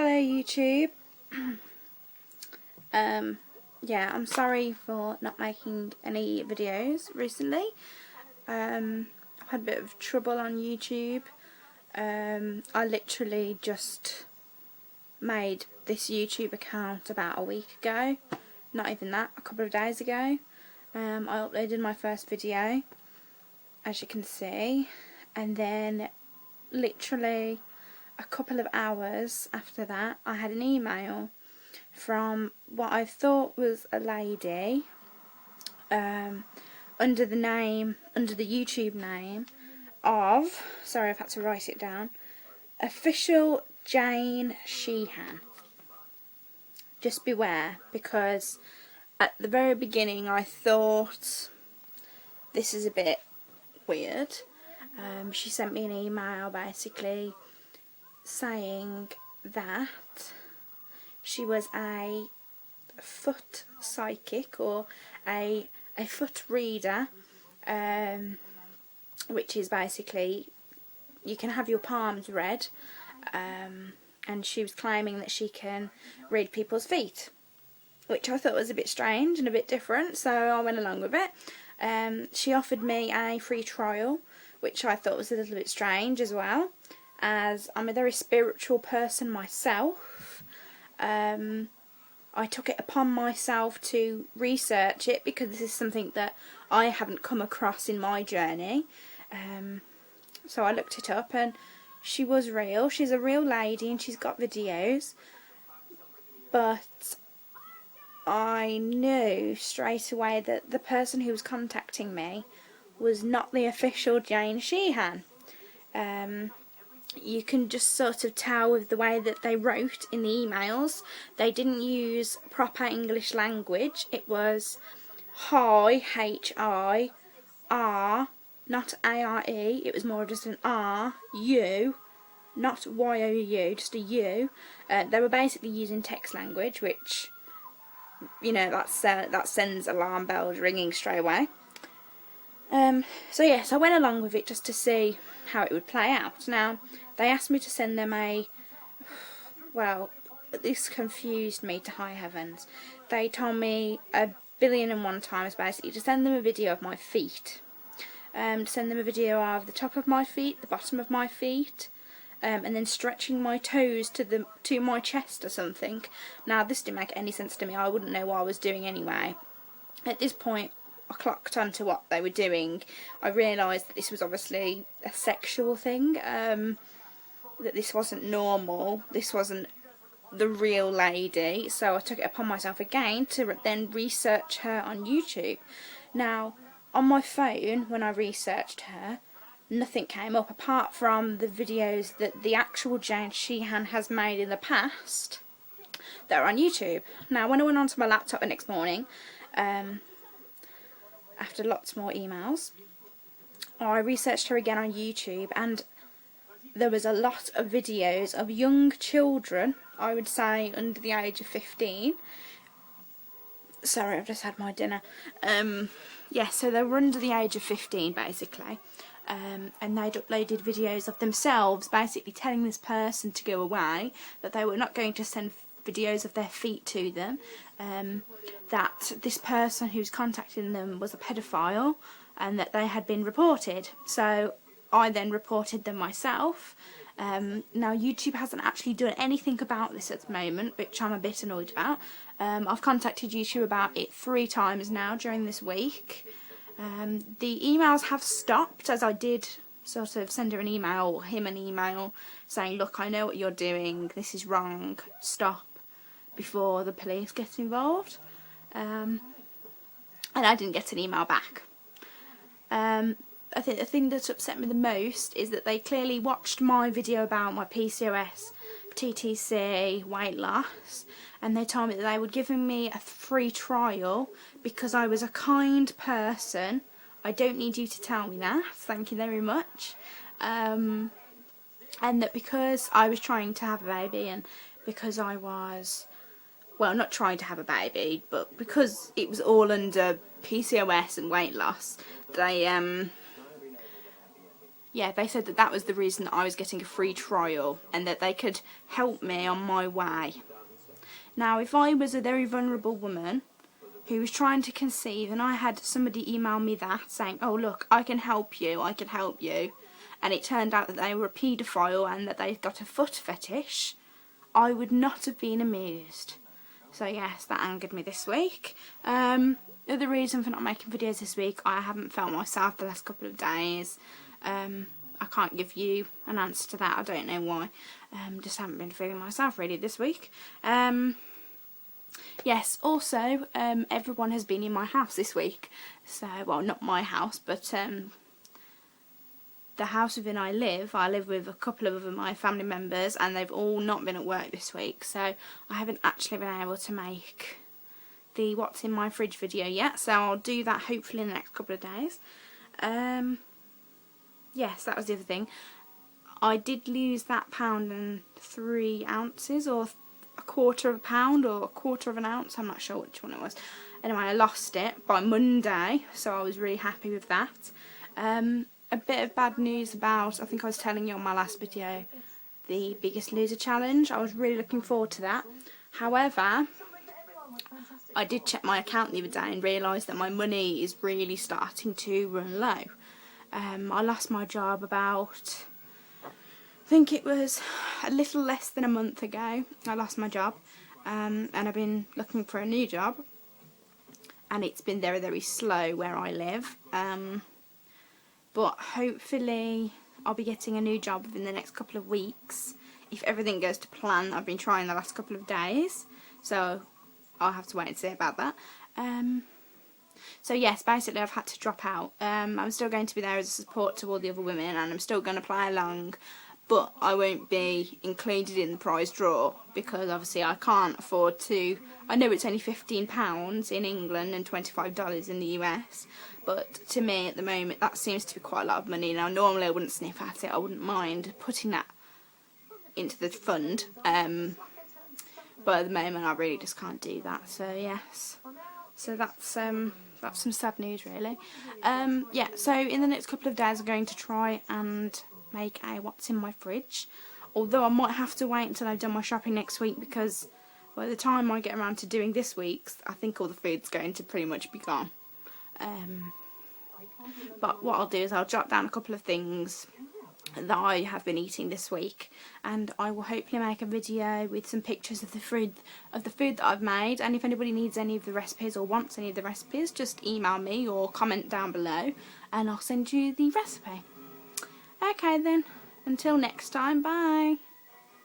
Hello YouTube. Yeah, I'm sorry for not making any videos recently. I've had a bit of trouble on YouTube. I literally just made this YouTube account about a week ago. Not even that, a couple of days ago. I uploaded my first video, as you can see, and then literally a couple of hours after that I had an email from what I thought was a lady under the YouTube name of, sorry I've had to write it down, Official Jane Sheehan. Just beware, because at the very beginning I thought this is a bit weird. She sent me an email basically saying that she was a foot psychic or a foot reader, which is basically you can have your palms read, and she was claiming that she can read people's feet, which I thought was a bit strange and a bit different, so I went along with it. She offered me a free trial, which I thought was a little bit strange as well, as I'm a very spiritual person myself. I took it upon myself to research it because this is something that I haven't come across in my journey. So I looked it up, and she was real. She's a real lady and she's got videos, but I knew straight away that the person who was contacting me was not the official Jane Sheehan. You can just sort of tell with the way that they wrote in the emails. They didn't use proper English language. It was hi, H-I-R, not A-R-E. It was more just an R, U, not Y-O-U, just a U. They were basically using text language, which, you know, that sends alarm bells ringing straight away. So yes, I went along with it just to see how it would play out. Now, they asked me to send them well, this confused me to high heavens. They told me 1,000,000,001 times basically to send them a video of my feet, to send them a video of the top of my feet, the bottom of my feet, and then stretching my toes to my chest or something. Now, this didn't make any sense to me. I wouldn't know what I was doing anyway. At this point, I clocked onto what they were doing. I realised that this was obviously a sexual thing, that this wasn't normal, this wasn't the real lady, so I took it upon myself again to then research her on YouTube. Now, on my phone, when I researched her, nothing came up apart from the videos that the actual Jane Sheehan has made in the past that are on YouTube. Now, when I went onto my laptop the next morning, after lots more emails, I researched her again on YouTube, and there was a lot of videos of young children, I would say under the age of 15. Sorry, I've just had my dinner. Yeah, so they were under the age of 15 basically, and they'd uploaded videos of themselves basically telling this person to go away, that they were not going to send videos of their feet to them, that this person who's contacting them was a pedophile, and that they had been reported. So I then reported them myself. Now, YouTube hasn't actually done anything about this at the moment, which I'm a bit annoyed about. I've contacted YouTube about it 3 times now during this week. The emails have stopped, as I did sort of send her an email, or him an email, saying, look, I know what you're doing, this is wrong, stop, before the police get involved. And I didn't get an email back. I think the thing that upset me the most is that they clearly watched my video about my PCOS, TTC, weight loss, and they told me that they were giving me a free trial because I was a kind person. I don't need you to tell me that, thank you very much. And that because I was trying to have a baby, and because I was, well, not trying to have a baby, but because it was all under PCOS and weight loss, they yeah, they said that that was the reason that I was getting a free trial and that they could help me on my way. Now, if I was a very vulnerable woman who was trying to conceive and I had somebody email me that saying, oh look, I can help you, and it turned out that they were a paedophile and that they'd got a foot fetish, I would not have been amused. So yes, that angered me this week. The reason for not making videos this week, I haven't felt myself the last couple of days. I can't give you an answer to that, I don't know why. Just haven't been feeling myself really this week. Yes, also, everyone has been in my house this week. So, well, not my house, but the house within I live with a couple of my family members, and they've all not been at work this week. So, I haven't actually been able to make the what's in my fridge video yet. So, I'll do that hopefully in the next couple of days. Yes, that was the other thing. I did lose that £1.3 or a quarter of a pound or a quarter of an ounce, I'm not sure which one it was. Anyway, I lost it by Monday, so I was really happy with that. A bit of bad news about, I think I was telling you on my last video, the Biggest Loser challenge. I was really looking forward to that. However, I did check my account the other day and realised that my money is really starting to run low. I lost my job about, I think it was a little less than a month ago. I lost my job, and I've been looking for a new job, and it's been very, very slow where I live. But hopefully I'll be getting a new job within the next couple of weeks if everything goes to plan. I've been trying the last couple of days, so I'll have to wait and see about that. So yes, basically I've had to drop out. I'm still going to be there as a support to all the other women, and I'm still going to play along, but I won't be included in the prize draw because obviously I can't afford to. I know it's only £15 in England and $25 in the US, but to me at the moment that seems to be quite a lot of money. Now normally I wouldn't sniff at it, I wouldn't mind putting that into the fund, but at the moment I really just can't do that. So yes, so that's some sad news really. Yeah, so in the next couple of days I'm going to try and make a what's in my fridge, although I might have to wait until I've done my shopping next week because by the time I get around to doing this week's, I think all the food's going to pretty much be gone. But what I'll do is I'll jot down a couple of things that I have been eating this week, and I will hopefully make a video with some pictures of the food that I've made. And if anybody needs any of the recipes or wants any of the recipes, just email me or comment down below and I'll send you the recipe. Okay then, until next time, bye.